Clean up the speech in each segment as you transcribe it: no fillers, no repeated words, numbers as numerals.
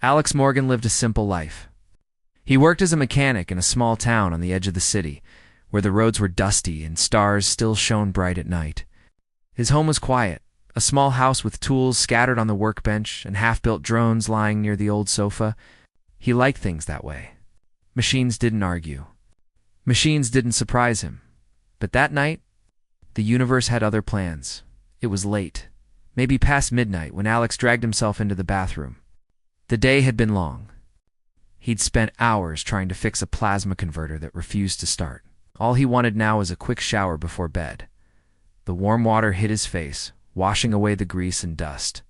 Alex Morgan lived a simple life. He worked as a mechanic in a small town on the edge of the city, where the roads were dusty and stars still shone bright at night. His home was quiet, a small house with tools scattered on the workbench and half-built drones lying near the old sofa. He liked things that way. Machines didn't argue. Machines didn't surprise him. But that night, the universe had other plans. It was late, maybe past midnight, when Alex dragged himself into the bathroom. The day had been long. He'd spent hours trying to fix a plasma converter that refused to start. All he wanted now was a quick shower before bed. The warm water hit his face, washing away the grease and dust.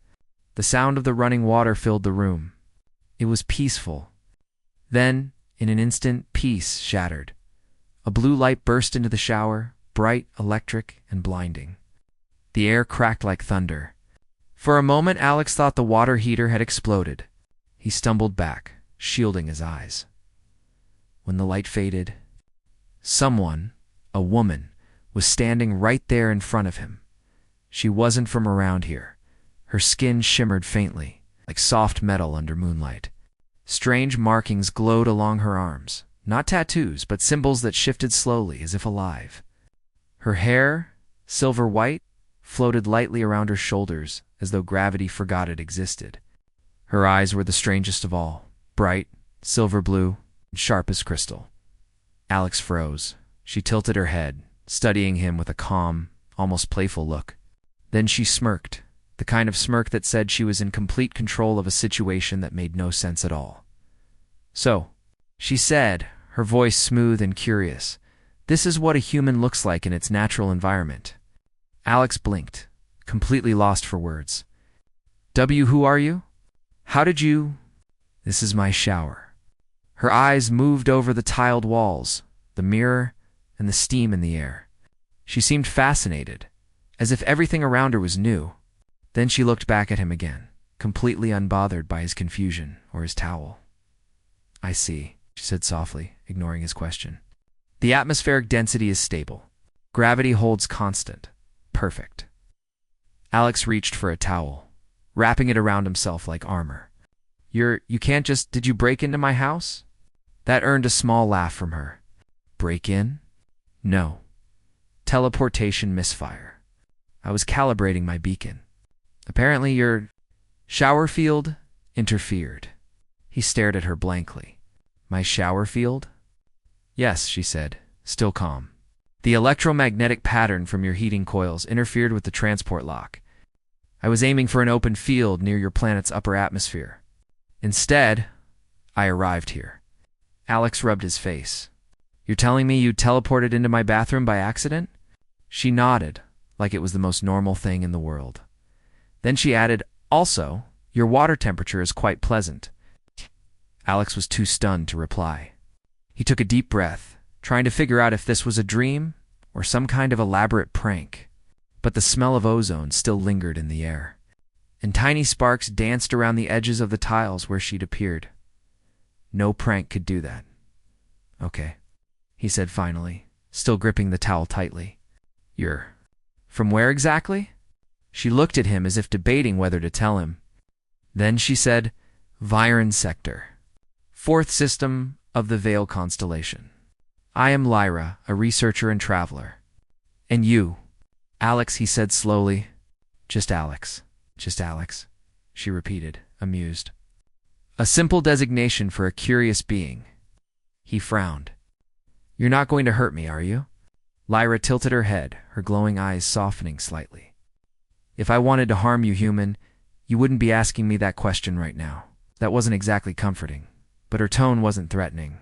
The sound of the running water filled the room. It was peaceful. Then, in an instant, peace shattered. A blue light burst into the shower, bright, electric, and blinding. The air cracked like thunder. For a moment, Alex thought the water heater had exploded. He stumbled back, shielding his eyes. When the light faded, someone, a woman, was standing right there in front of him. She wasn't from around here. Her skin shimmered faintly, like soft metal under moonlight. Strange markings glowed along her arms, not tattoos, but symbols that shifted slowly, as if alive. Her hair, silver white, floated lightly around her shoulders, as though gravity forgot it existed. Her eyes were the strangest of all, bright, silver blue, and sharp as crystal. Alex froze. She tilted her head, studying him with a calm, almost playful look. Then she smirked, the kind of smirk that said she was in complete control of a situation that made no sense at all. "So," she said, her voice smooth and curious, "this is what a human looks like in its natural environment." Alex blinked, completely lost for words. Who are you? How did you—" "This is my shower." Her eyes moved over the tiled walls, the mirror, and the steam in the air. She seemed fascinated, as if everything around her was new. Then she looked back at him again, completely unbothered by his confusion or his towel. "I see," she said softly, ignoring his question. "The atmospheric density is stable. Gravity holds constant. Perfect." Alex reached for a towel, wrapping it around himself like armor. You can't just— Did you break into my house?" That earned a small laugh from her. "Break in? No. Teleportation misfire. I was calibrating my beacon. Apparently your shower field interfered." He stared at her blankly. "My shower field?" "Yes," she said, still calm. "The electromagnetic pattern from your heating coils interfered with the transport lock. I was aiming for an open field near your planet's upper atmosphere. Instead, I arrived here." Alex rubbed his face. "You're telling me you teleported into my bathroom by accident?" She nodded, like it was the most normal thing in the world. Then she added, "Also, your water temperature is quite pleasant." Alex was too stunned to reply. He took a deep breath, trying to figure out if this was a dream or some kind of elaborate prank. But the smell of ozone still lingered in the air, and tiny sparks danced around the edges of the tiles where she'd appeared. No prank could do that. "Okay," he said finally, still gripping the towel tightly. "You're from where exactly?" She looked at him as if debating whether to tell him. Then she said, "Viren Sector, 4th system of the Veil constellation. I am Lyra, a researcher and traveler." "And you?" "Alex," he said slowly. "Just Alex. Just Alex," she repeated, amused. A simple designation for a curious being. He frowned. "You're not going to hurt me, are you?" Lyra tilted her head, her glowing eyes softening slightly. "If I wanted to harm you, human, you wouldn't be asking me that question right now." That wasn't exactly comforting, but her tone wasn't threatening.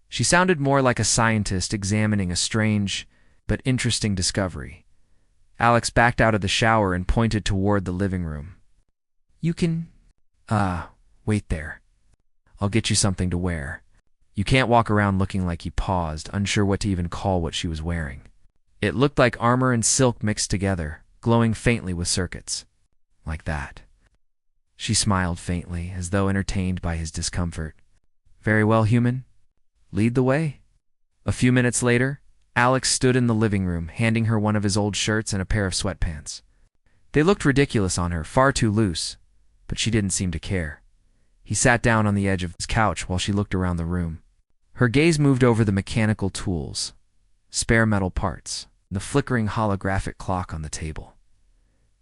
She sounded more like a scientist examining a strange but interesting discovery. Alex backed out of the shower and pointed toward the living room. "You can— wait there. I'll get you something to wear. You can't walk around looking like." He paused, unsure what to even call what she was wearing. It looked like armor and silk mixed together, glowing faintly with circuits. "Like that." She smiled faintly, as though entertained by his discomfort. "Very well, human. Lead the way." A few minutes later, Alex stood in the living room, handing her one of his old shirts and a pair of sweatpants. They looked ridiculous on her, far too loose, but she didn't seem to care. He sat down on the edge of his couch while she looked around the room. Her gaze moved over the mechanical tools, spare metal parts, and the flickering holographic clock on the table.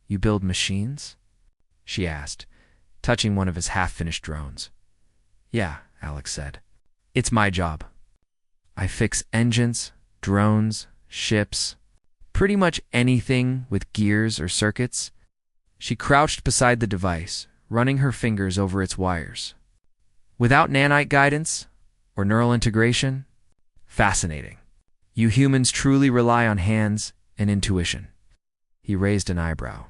"You build machines?" she asked, touching one of his half-finished drones. "Yeah," Alex said. "It's my job. I fix engines, drones, ships, pretty much anything with gears or circuits." She crouched beside the device, running her fingers over its wires. "Without nanite guidance or neural integration?" "Fascinating. You humans truly rely on hands and intuition." He raised an eyebrow.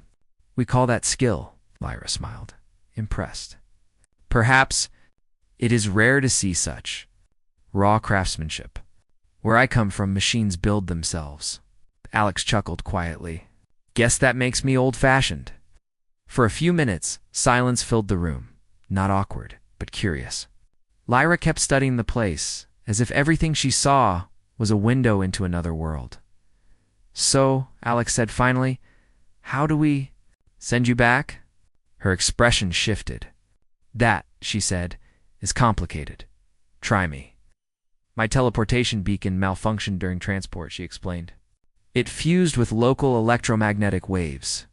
"We call that skill," Lyra smiled, impressed. "Perhaps it is rare to see such raw craftsmanship. Where I come from, machines build themselves." Alex chuckled quietly. "Guess that makes me old-fashioned." For a few minutes, silence filled the room, not awkward, but curious. Lyra kept studying the place, as if everything she saw was a window into another world. "So," Alex said finally, "how do we send you back?" Her expression shifted. "That," she said, "is complicated. Try me." "My teleportation beacon malfunctioned during transport," she explained. "It fused with local electromagnetic waves.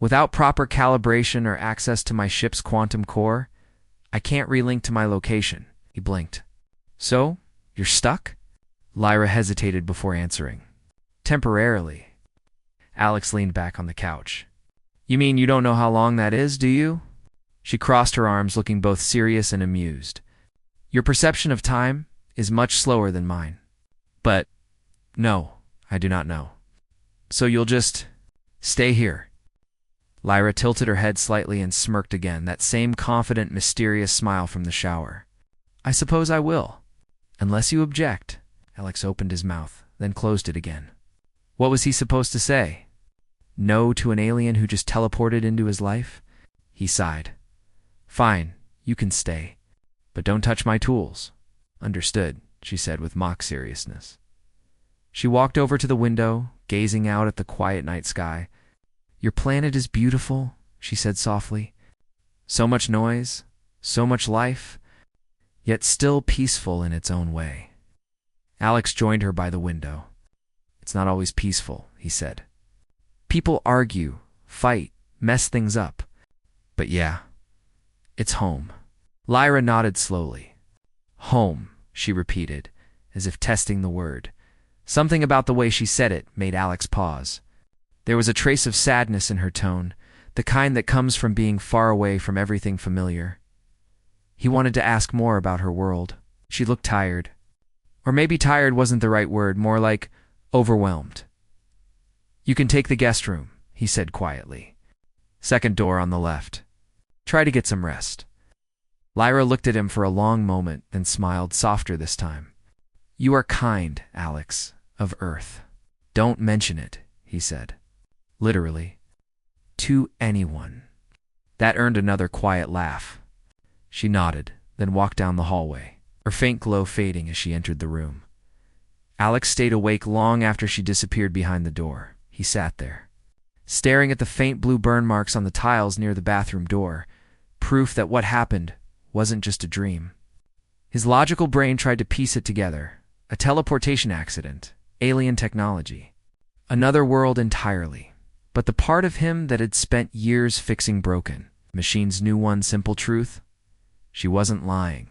Without proper calibration or access to my ship's quantum core, I can't relink to my location." He blinked. "So, you're stuck?" Lyra hesitated before answering. "Temporarily." Alex leaned back on the couch. "You mean you don't know how long that is, do you?" She crossed her arms, looking both serious and amused. "Your perception of time is much slower than mine. But, no, I do not know. So you'll just stay here." Lyra tilted her head slightly and smirked again, that same confident, mysterious smile from the shower. "I suppose I will, unless you object." Alex opened his mouth, then closed it again. What was he supposed to say? No to an alien who just teleported into his life? He sighed. "Fine, you can stay, but don't touch my tools." "Understood," she said with mock seriousness. She walked over to the window, gazing out at the quiet night sky. "Your planet is beautiful," she said softly. "So much noise, so much life, yet still peaceful in its own way." Alex joined her by the window. "It's not always peaceful," he said. "People argue, fight, mess things up. But yeah, it's home." Lyra nodded slowly. "Home," she repeated, as if testing the word. Something about the way she said it made Alex pause. There was a trace of sadness in her tone, the kind that comes from being far away from everything familiar. He wanted to ask more about her world. She looked tired. Or maybe tired wasn't the right word, more like overwhelmed. "You can take the guest room," he said quietly. "Second door on the left. Try to get some rest." Lyra looked at him for a long moment, then smiled, softer this time. "You are kind, Alex, of Earth." "Don't mention it," he said. "Literally. To anyone." That earned another quiet laugh. She nodded, then walked down the hallway, her faint glow fading as she entered the room. Alex stayed awake long after she disappeared behind the door. He sat there, staring at the faint blue burn marks on the tiles near the bathroom door, proof that what happened wasn't just a dream. His logical brain tried to piece it together. A teleportation accident, alien technology, another world entirely. But the part of him that had spent years fixing broken machines knew one simple truth. She wasn't lying.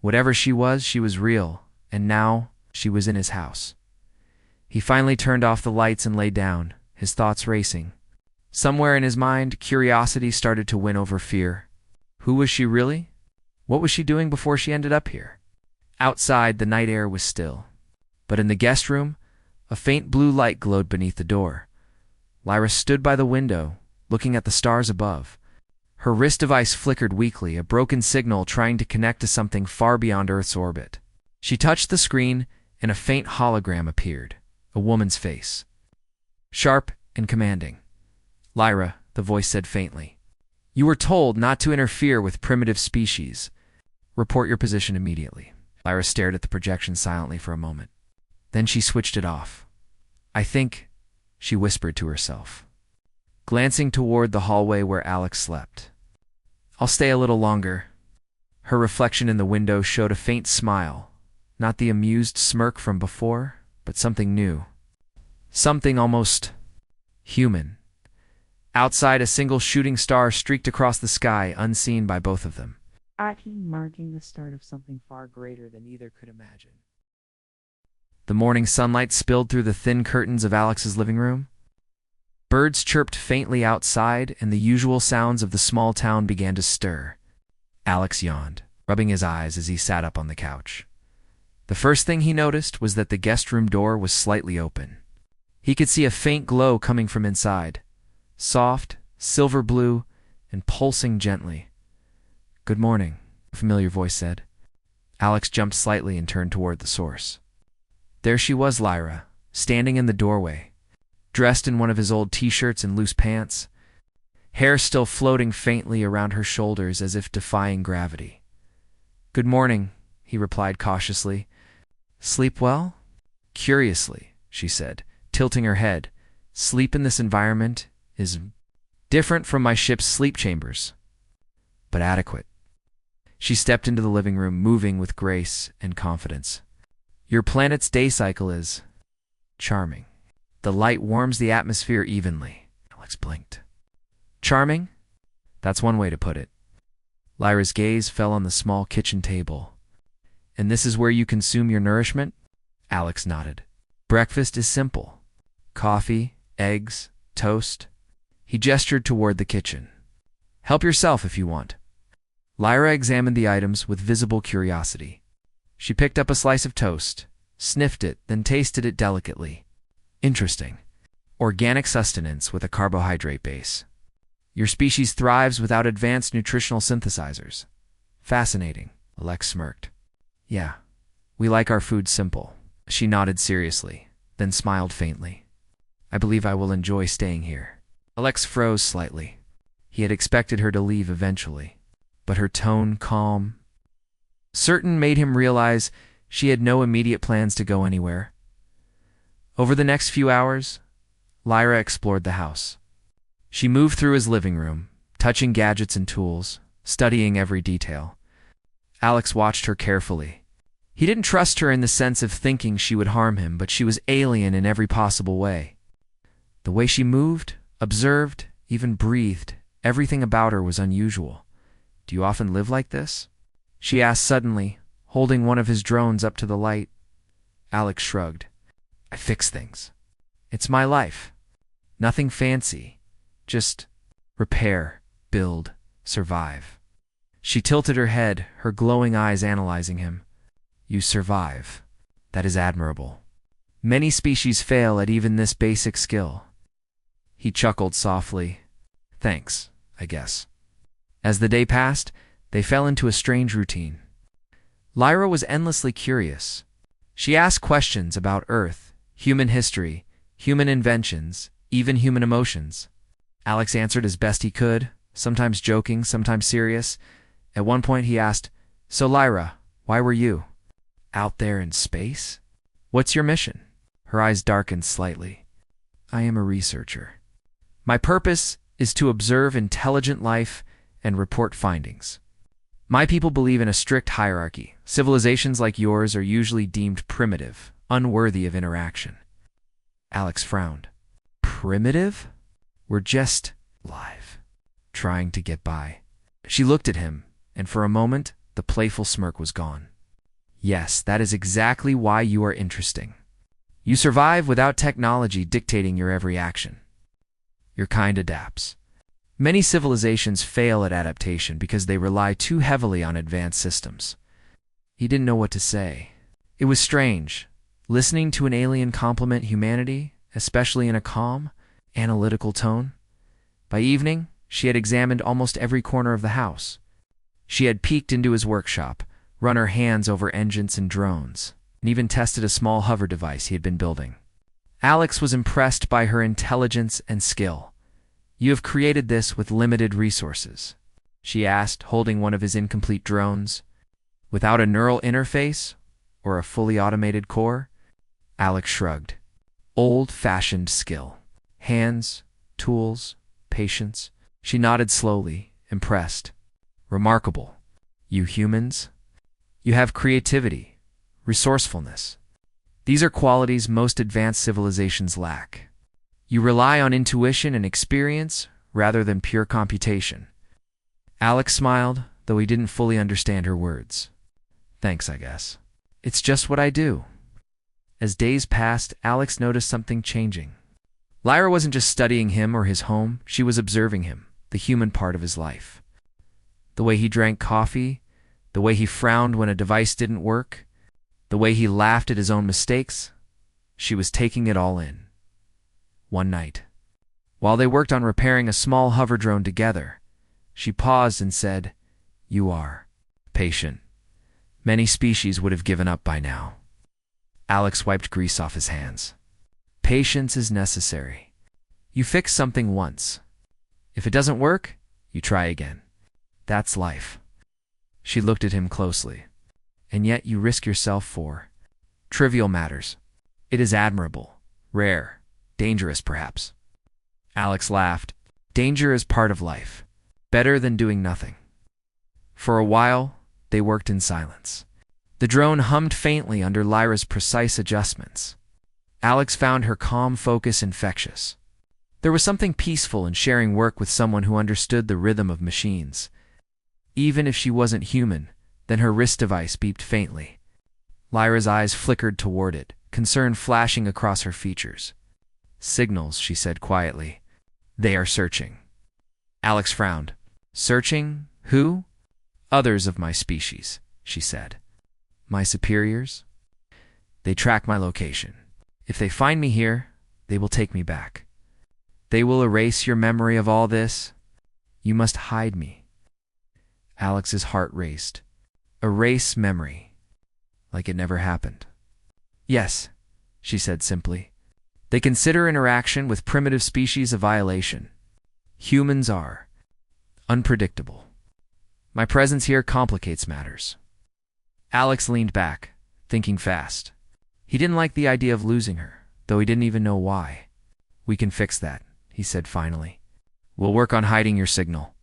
Whatever she was real, and now she was in his house. He finally turned off the lights and lay down, his thoughts racing. Somewhere in his mind, curiosity started to win over fear. Who was she really? What was she doing before she ended up here? Outside, the night air was still. But in the guest room, a faint blue light glowed beneath the door. Lyra stood by the window, looking at the stars above. Her wrist device flickered weakly, a broken signal trying to connect to something far beyond Earth's orbit. She touched the screen, and a faint hologram appeared, a woman's face. Sharp and commanding. "Lyra," the voice said faintly. "You were told not to interfere with primitive species. Report your position immediately." Lyra stared at the projection silently for a moment. Then she switched it off. "I think," she whispered to herself, glancing toward the hallway where Alex slept. "I'll stay a little longer. Her reflection in the window showed a faint smile, not the amused smirk from before, but something new. Something almost human. Outside, a single shooting star streaked across the sky, unseen by both of them, marking the start of something far greater than either could imagine. The morning sunlight spilled through the thin curtains of Alex's living room. Birds chirped faintly outside, and the usual sounds of the small town began to stir. Alex yawned, rubbing his eyes as he sat up on the couch. The first thing he noticed was that the guest room door was slightly open. He could see a faint glow coming from inside, soft, silver blue, and pulsing gently. "Good morning," a familiar voice said. Alex jumped slightly and turned toward the source. There she was, Lyra, standing in the doorway, dressed in one of his old t-shirts and loose pants, hair still floating faintly around her shoulders as if defying gravity. "Good morning," he replied cautiously. "Sleep well?" "Curiously," she said, tilting her head. "Sleep in this environment is different from my ship's sleep chambers, but adequate." She stepped into the living room, moving with grace and confidence. "Your planet's day cycle is charming. The light warms the atmosphere evenly." Alex blinked. "Charming? That's one way to put it." Lyra's gaze fell on the small kitchen table. "And this is where you consume your nourishment?" Alex nodded. "Breakfast is simple. Coffee, eggs, toast." He gestured toward the kitchen. "Help yourself if you want." Lyra examined the items with visible curiosity. She picked up a slice of toast, sniffed it, then tasted it delicately. "Interesting. Organic sustenance with a carbohydrate base. Your species thrives without advanced nutritional synthesizers." "Fascinating," Alex smirked. "Yeah, we like our food simple." She nodded seriously, then smiled faintly. "I believe I will enjoy staying here." Alex froze slightly. He had expected her to leave eventually, but her tone, calm, certain, made him realize she had no immediate plans to go anywhere. Over the next few hours, Lyra explored the house. She moved through his living room, touching gadgets and tools, studying every detail. Alex watched her carefully. He didn't trust her in the sense of thinking she would harm him, but she was alien in every possible way. The way she moved, observed, even breathed, everything about her was unusual. "Do you often live like this?" she asked suddenly, holding one of his drones up to the light. Alex shrugged. "I fix things. It's my life. Nothing fancy. Just repair, build, survive." She tilted her head, her glowing eyes analyzing him. "You survive. That is admirable. Many species fail at even this basic skill." He chuckled softly. "Thanks, I guess." As the day passed, they fell into a strange routine. Lyra was endlessly curious. She asked questions about Earth, human history, human inventions, even human emotions. Alex answered as best he could, sometimes joking, sometimes serious. At one point he asked, "So Lyra, why were you out there in space? What's your mission?" Her eyes darkened slightly. "I am a researcher. My purpose is to observe intelligent life and report findings. My people believe in a strict hierarchy. Civilizations like yours are usually deemed primitive, unworthy of interaction." Alex frowned. "Primitive? We're just live, trying to get by." She looked at him, and for a moment, the playful smirk was gone. "Yes, that is exactly why you are interesting. You survive without technology dictating your every action. Your kind adapts. Many civilizations fail at adaptation because they rely too heavily on advanced systems." He didn't know what to say. It was strange, listening to an alien compliment humanity, especially in a calm, analytical tone. By evening, she had examined almost every corner of the house. She had peeked into his workshop, run her hands over engines and drones, and even tested a small hover device he had been building. Alex was impressed by her intelligence and skill. "You have created this with limited resources?" she asked, holding one of his incomplete drones. "Without a neural interface or a fully automated core?" Alex shrugged. "Old-fashioned skill. Hands, tools, patience." She nodded slowly, impressed. "Remarkable. You humans? You have creativity, resourcefulness. These are qualities most advanced civilizations lack. You rely on intuition and experience rather than pure computation. Alex smiled, though he didn't fully understand her words. Thanks, I guess. It's just what I do. As days passed, Alex noticed something changing. Lyra wasn't just studying him or his home, she was observing him, the human part of his life. The way he drank coffee, the way he frowned when a device didn't work, the way he laughed at his own mistakes, she was taking it all in. One night, while they worked on repairing a small hover drone together, she paused and said, "You are patient. Many species would have given up by now." Alex wiped grease off his hands. Patience is necessary. You fix something once. If it doesn't work, you try again. That's life. She looked at him closely. And yet you risk yourself for trivial matters. It is admirable, rare, dangerous perhaps. Alex laughed. Danger is part of life. Better than doing nothing. For a while, they worked in silence. The drone hummed faintly under Lyra's precise adjustments. Alex found her calm focus infectious. There was something peaceful in sharing work with someone who understood the rhythm of machines. Even if she wasn't human, then her wrist device beeped faintly. Lyra's eyes flickered toward it, concern flashing across her features. "Signals," she said quietly. "They are searching." Alex frowned. "Searching? Who?" "Others of my species," she said. "My superiors?" "They track my location. If they find me here, they will take me back. They will erase your memory of all this. You must hide me." Alex's heart raced. Erase memory. Like it never happened. "Yes," she said simply. "They consider interaction with primitive species a violation. Humans are unpredictable. My presence here complicates matters." Alex leaned back, thinking fast. He didn't like the idea of losing her, though he didn't even know why. "We can fix that," he said finally. "We'll work on hiding your signal.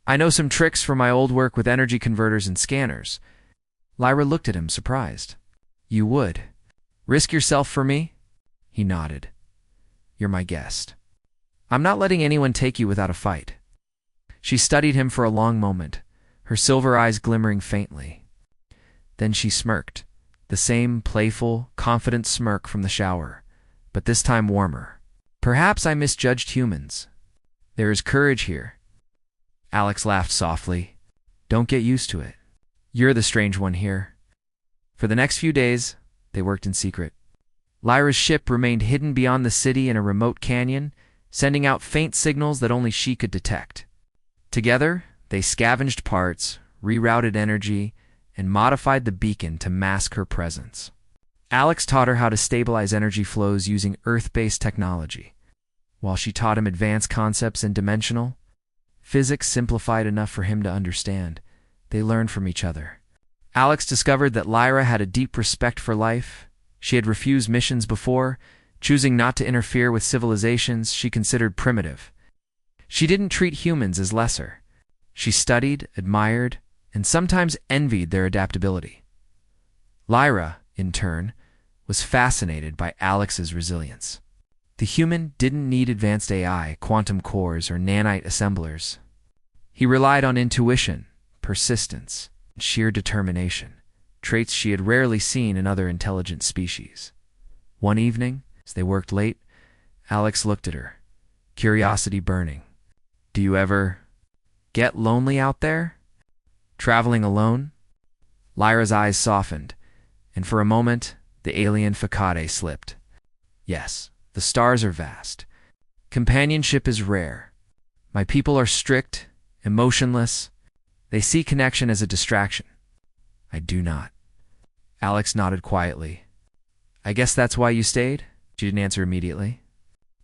I know some tricks from my old work with energy converters and scanners." Lyra looked at him, surprised. "You would? Risk yourself for me?" He nodded. "You're my guest. I'm not letting anyone take you without a fight." She studied him for a long moment, her silver eyes glimmering faintly. Then she smirked, the same playful, confident smirk from the shower, but this time warmer. "Perhaps I misjudged humans. There is courage here." Alex laughed softly. "Don't get used to it. You're the strange one here." For the next few days, they worked in secret. Lyra's ship remained hidden beyond the city in a remote canyon, sending out faint signals that only she could detect. Together, they scavenged parts, rerouted energy, and modified the beacon to mask her presence. Alex taught her how to stabilize energy flows using Earth-based technology. While she taught him advanced concepts in dimensional, physics simplified enough for him to understand. They learned from each other. Alex discovered that Lyra had a deep respect for life. She had refused missions before, choosing not to interfere with civilizations she considered primitive. She didn't treat humans as lesser. She studied, admired, and sometimes envied their adaptability. Lyra, in turn, was fascinated by Alex's resilience. The human didn't need advanced AI, quantum cores, or nanite assemblers. He relied on intuition, persistence, and sheer determination, traits she had rarely seen in other intelligent species. One evening, as they worked late, Alex looked at her, curiosity burning. "Do you ever get lonely out there? Traveling alone?" Lyra's eyes softened, and for a moment, the alien facade slipped. "Yes, the stars are vast. Companionship is rare. My people are strict, emotionless. They see connection as a distraction. I do not." Alex nodded quietly. "I guess that's why you stayed?" She didn't answer immediately.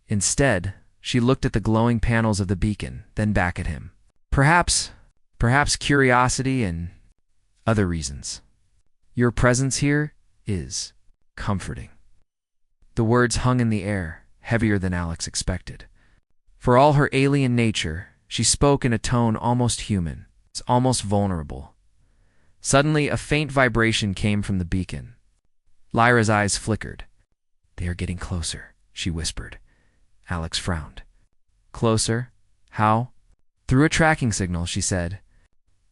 Instead, she looked at the glowing panels of the beacon, then back at him. Perhaps curiosity and other reasons. Your presence here is comforting." The words hung in the air, heavier than Alex expected. For all her alien nature, she spoke in a tone almost human, almost vulnerable. Suddenly, a faint vibration came from the beacon. Lyra's eyes flickered. "They are getting closer," she whispered. Alex frowned. "Closer? How?" "Through a tracking signal," she said.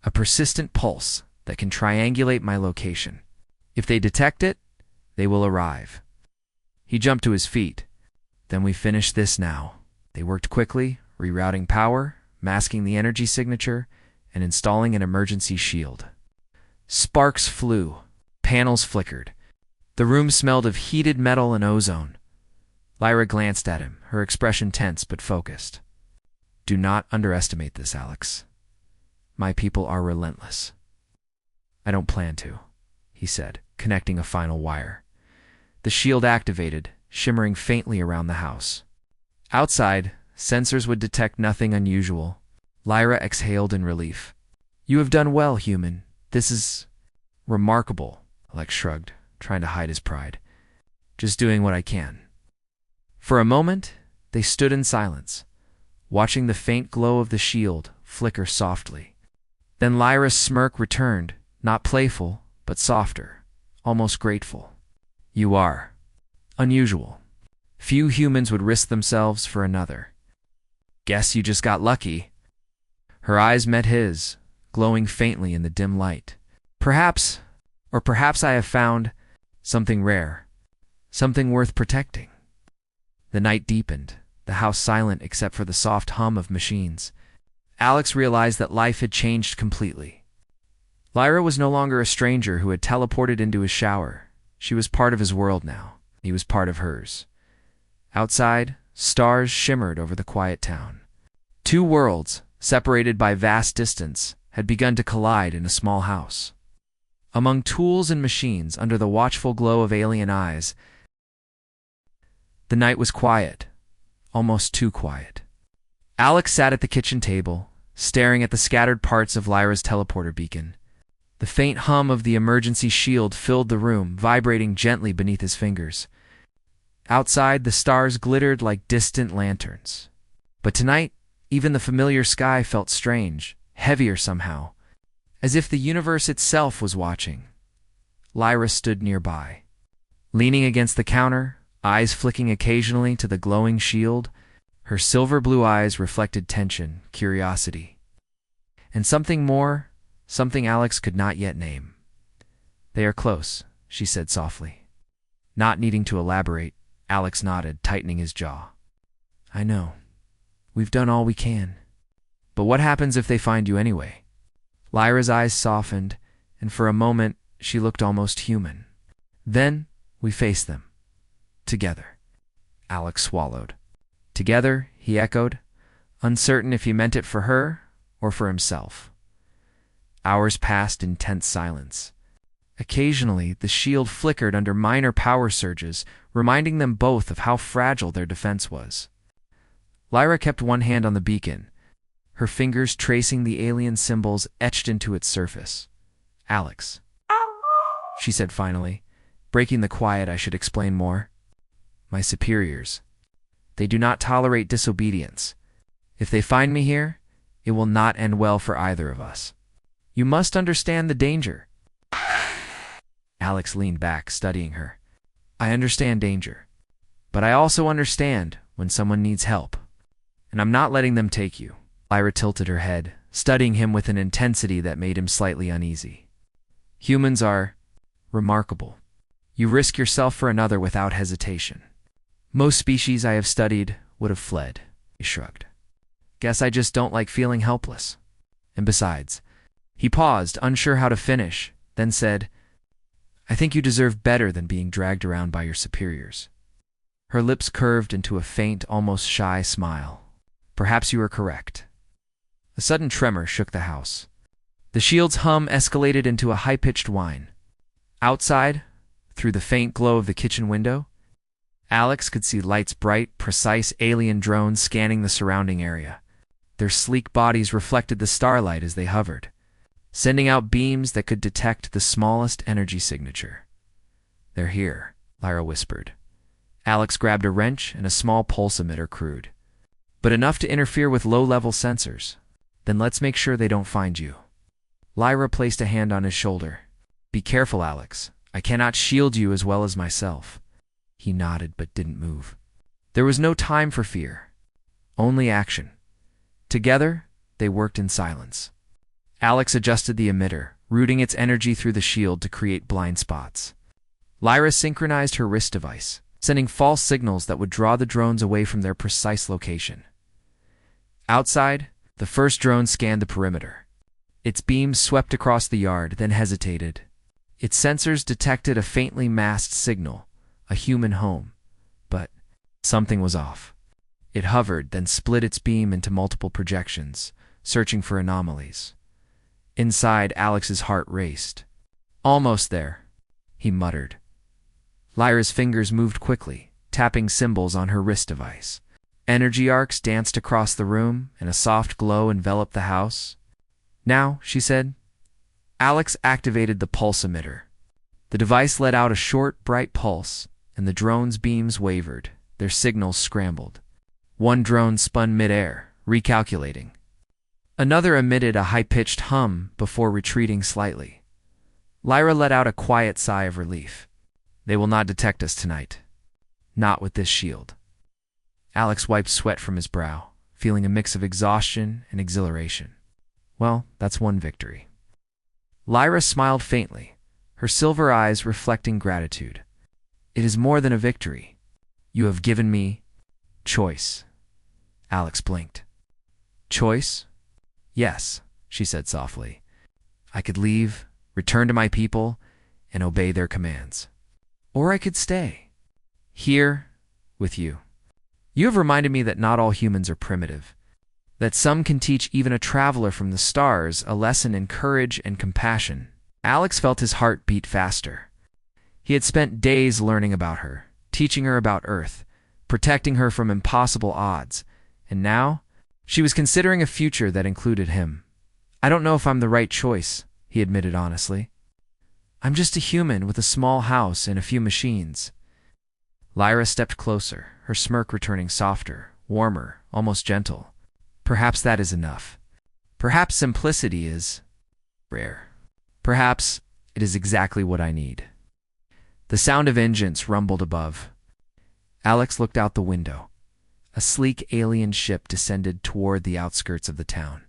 "A persistent pulse that can triangulate my location. If they detect it, they will arrive." He jumped to his feet. "Then we finish this now." They worked quickly, rerouting power, masking the energy signature, and installing an emergency shield. Sparks flew. Panels flickered. The room smelled of heated metal and ozone. Lyra glanced at him, her expression tense but focused. "Do not underestimate this, Alex. My people are relentless." "I don't plan to," he said, connecting a final wire. The shield activated, shimmering faintly around the house. Outside, sensors would detect nothing unusual. Lyra exhaled in relief. "You have done well, human. This is remarkable," Alex shrugged, trying to hide his pride. "Just doing what I can." For a moment, they stood in silence, watching the faint glow of the shield flicker softly. Then Lyra's smirk returned, not playful, but softer, almost grateful. "You are unusual. Few humans would risk themselves for another. Guess you just got lucky." Her eyes met his, glowing faintly in the dim light. Perhaps I have found something rare, something worth protecting." The night deepened, the house silent except for the soft hum of machines. Alex realized that life had changed completely. Lyra was no longer a stranger who had teleported into his shower. She was part of his world now. He was part of hers. Outside, stars shimmered over the quiet town. Two worlds, separated by vast distance, had begun to collide in a small house. Among tools and machines, under the watchful glow of alien eyes, the night was quiet, almost too quiet. Alex sat at the kitchen table, staring at the scattered parts of Lyra's teleporter beacon. The faint hum of the emergency shield filled the room, vibrating gently beneath his fingers. Outside, the stars glittered like distant lanterns. But tonight, even the familiar sky felt strange, heavier somehow, as if the universe itself was watching. Lyra stood nearby. Leaning against the counter, eyes flicking occasionally to the glowing shield, her silver blue eyes reflected tension, curiosity, and something more, something Alex could not yet name. "They are close," she said softly. Not needing to elaborate, Alex nodded, tightening his jaw. "I know. We've done all we can. But what happens if they find you anyway?" Lyra's eyes softened, and for a moment she looked almost human. "Then we face them. Together." Alex swallowed. "Together," he echoed, uncertain if he meant it for her or for himself. Hours passed in tense silence. Occasionally, the shield flickered under minor power surges, reminding them both of how fragile their defense was. Lyra kept one hand on the beacon, her fingers tracing the alien symbols etched into its surface. "Alex," she said finally, breaking the quiet. "I should explain more. My superiors. They do not tolerate disobedience. If they find me here, it will not end well for either of us. You must understand the danger." Alex leaned back, studying her. "I understand danger. But I also understand when someone needs help. And I'm not letting them take you." Lyra tilted her head, studying him with an intensity that made him slightly uneasy. "Humans are remarkable. You risk yourself for another without hesitation. Most species I have studied would have fled." He shrugged. "Guess I just don't like feeling helpless. And besides," he paused, unsure how to finish, then said, "I think you deserve better than being dragged around by your superiors." Her lips curved into a faint, almost shy smile. "Perhaps you are correct." A sudden tremor shook the house. The shield's hum escalated into a high-pitched whine. Outside, through the faint glow of the kitchen window, Alex could see Light's bright, precise alien drones scanning the surrounding area. Their sleek bodies reflected the starlight as they hovered, sending out beams that could detect the smallest energy signature. "They're here," Lyra whispered. Alex grabbed a wrench and a small pulse emitter crude, but enough to interfere with low-level sensors. "Then let's make sure they don't find you." Lyra placed a hand on his shoulder. Be careful, Alex. I cannot shield you as well as myself. He nodded but didn't move. There was no time for fear, only action. Together, they worked in silence. Alex adjusted the emitter, routing its energy through the shield to create blind spots. Lyra synchronized her wrist device, sending false signals that would draw the drones away from their precise location. Outside, the first drone scanned the perimeter. Its beams swept across the yard, then hesitated. Its sensors detected a faintly masked signal, a human home. But something was off. It hovered, then split its beam into multiple projections, searching for anomalies. Inside, Alex's heart raced. Almost there, he muttered. Lyra's fingers moved quickly, tapping symbols on her wrist device. Energy arcs danced across the room, and a soft glow enveloped the house. Now, she said. Alex activated the pulse emitter. The device let out a short, bright pulse, and the drone's beams wavered, their signals scrambled. One drone spun mid-air, recalculating. Another emitted a high-pitched hum before retreating slightly. Lyra let out a quiet sigh of relief. They will not detect us tonight. Not with this shield. Alex wiped sweat from his brow, feeling a mix of exhaustion and exhilaration. Well, that's one victory. Lyra smiled faintly, her silver eyes reflecting gratitude. It is more than a victory. You have given me choice. Alex blinked. Choice? Yes, she said softly. I could leave, return to my people, and obey their commands. Or I could stay. Here, with you. You have reminded me that not all humans are primitive. That some can teach even a traveler from the stars a lesson in courage and compassion. Alex felt his heart beat faster. He had spent days learning about her, teaching her about Earth, protecting her from impossible odds, and now she was considering a future that included him. I don't know if I'm the right choice, he admitted honestly. I'm just a human with a small house and a few machines. Lyra stepped closer, her smirk returning softer, warmer, almost gentle. Perhaps that is enough. Perhaps simplicity is rare. Perhaps it is exactly what I need. The sound of engines rumbled above. Alex looked out the window. A sleek alien ship descended toward the outskirts of the town,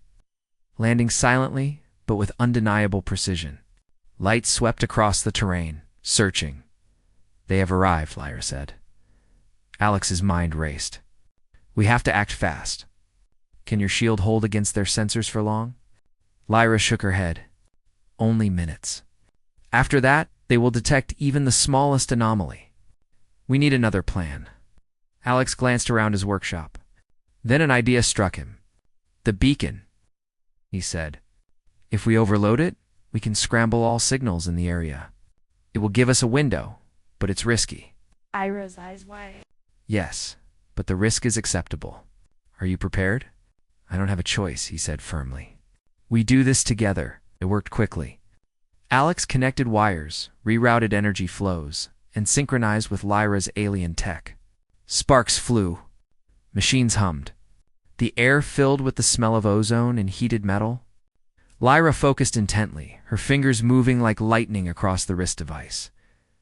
landing silently but with undeniable precision. Lights swept across the terrain, searching. They have arrived, Lyra said. Alex's mind raced. We have to act fast. Can your shield hold against their sensors for long? Lyra shook her head. Only minutes. After that, they will detect even the smallest anomaly. We need another plan. Alex glanced around his workshop. Then an idea struck him. The beacon, he said. If we overload it, we can scramble all signals in the area. It will give us a window, but it's risky. Ira's eyes wide. Yes, but the risk is acceptable. Are you prepared? I don't have a choice, he said firmly. We do this together. It worked quickly. Alex connected wires, rerouted energy flows, and synchronized with Lyra's alien tech. Sparks flew. Machines hummed. The air filled with the smell of ozone and heated metal. Lyra focused intently, her fingers moving like lightning across the wrist device.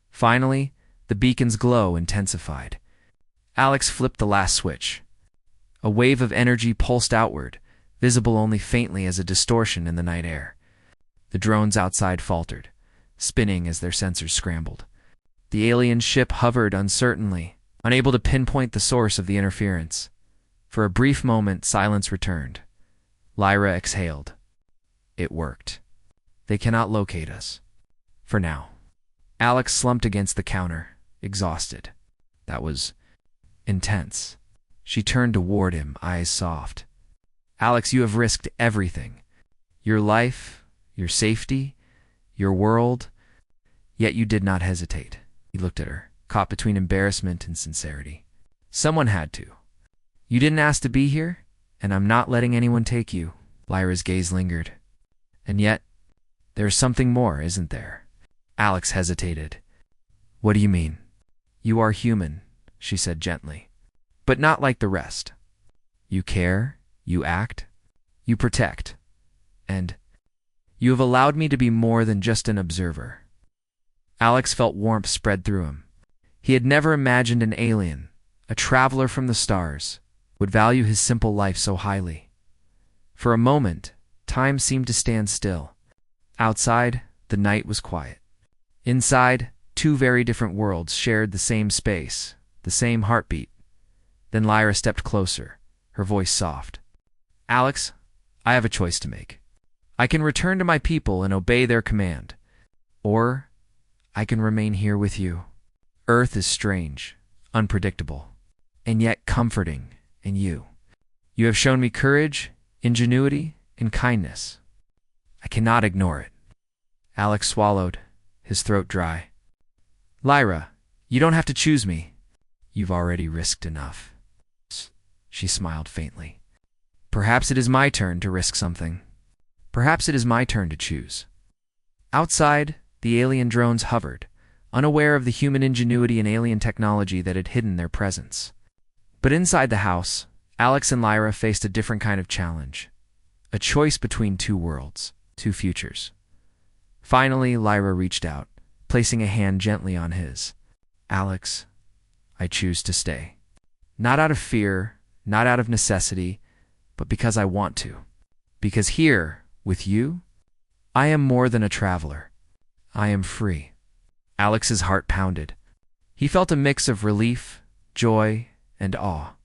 Finally, the beacon's glow intensified. Alex flipped the last switch. A wave of energy pulsed outward, visible only faintly as a distortion in the night air. The drones outside faltered, spinning as their sensors scrambled. The alien ship hovered uncertainly, unable to pinpoint the source of the interference. For a brief moment, silence returned. Lyra exhaled. It worked. They cannot locate us. For now. Alex slumped against the counter, exhausted. That was intense. She turned toward him, eyes soft. Alex, you have risked everything. Your life, your safety, your world. Yet you did not hesitate. He looked at her, caught between embarrassment and sincerity. Someone had to. You didn't ask to be here, and I'm not letting anyone take you. Lyra's gaze lingered. And yet, there's something more, isn't there? Alex hesitated. What do you mean? You are human, she said gently. But not like the rest. You care, you act, you protect, and You have allowed me to be more than just an observer." Alex felt warmth spread through him. He had never imagined an alien, a traveler from the stars, would value his simple life so highly. For a moment, time seemed to stand still. Outside, the night was quiet. Inside, two very different worlds shared the same space, the same heartbeat. Then Lyra stepped closer, her voice soft. "Alex, I have a choice to make. I can return to my people and obey their command. Or I can remain here with you. Earth is strange, unpredictable, and yet comforting in you. You have shown me courage, ingenuity, and kindness. I cannot ignore it." Alex swallowed, his throat dry. "Lyra, you don't have to choose me. You've already risked enough." She smiled faintly. "Perhaps it is my turn to risk something. Perhaps it is my turn to choose." Outside, the alien drones hovered, unaware of the human ingenuity and alien technology that had hidden their presence. But inside the house, Alex and Lyra faced a different kind of challenge. A choice between two worlds, two futures. Finally, Lyra reached out, placing a hand gently on his. "Alex, I choose to stay. Not out of fear, not out of necessity, but because I want to. Because here, with you, I am more than a traveler. I am free." Alex's heart pounded. He felt a mix of relief, joy, and awe.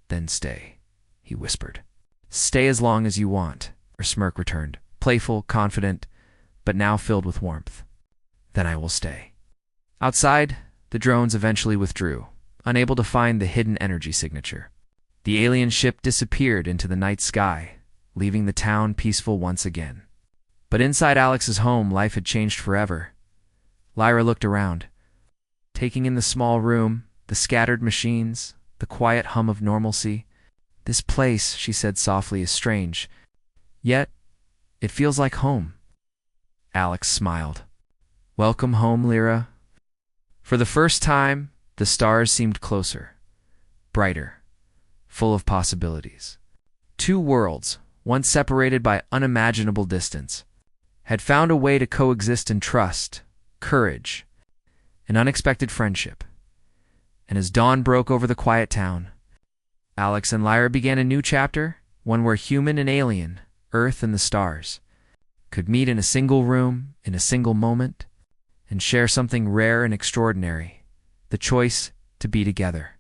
"Then stay," he whispered. "Stay as long as you want," her smirk returned, playful, confident, but now filled with warmth. "Then I will stay." Outside, the drones eventually withdrew, unable to find the hidden energy signature. The alien ship disappeared into the night sky, leaving the town peaceful once again. But inside Alex's home, life had changed forever. Lyra looked around, taking in the small room, the scattered machines, the quiet hum of normalcy. "This place," she said softly, "is strange. Yet, it feels like home." Alex smiled. "Welcome home, Lyra." For the first time, the stars seemed closer, brighter, full of possibilities. Two worlds, once separated by unimaginable distance, had found a way to coexist in trust, courage, and unexpected friendship. And as dawn broke over the quiet town, Alex and Lyra began a new chapter, one where human and alien, Earth and the stars, could meet in a single room, in a single moment, and share something rare and extraordinary, the choice to be together.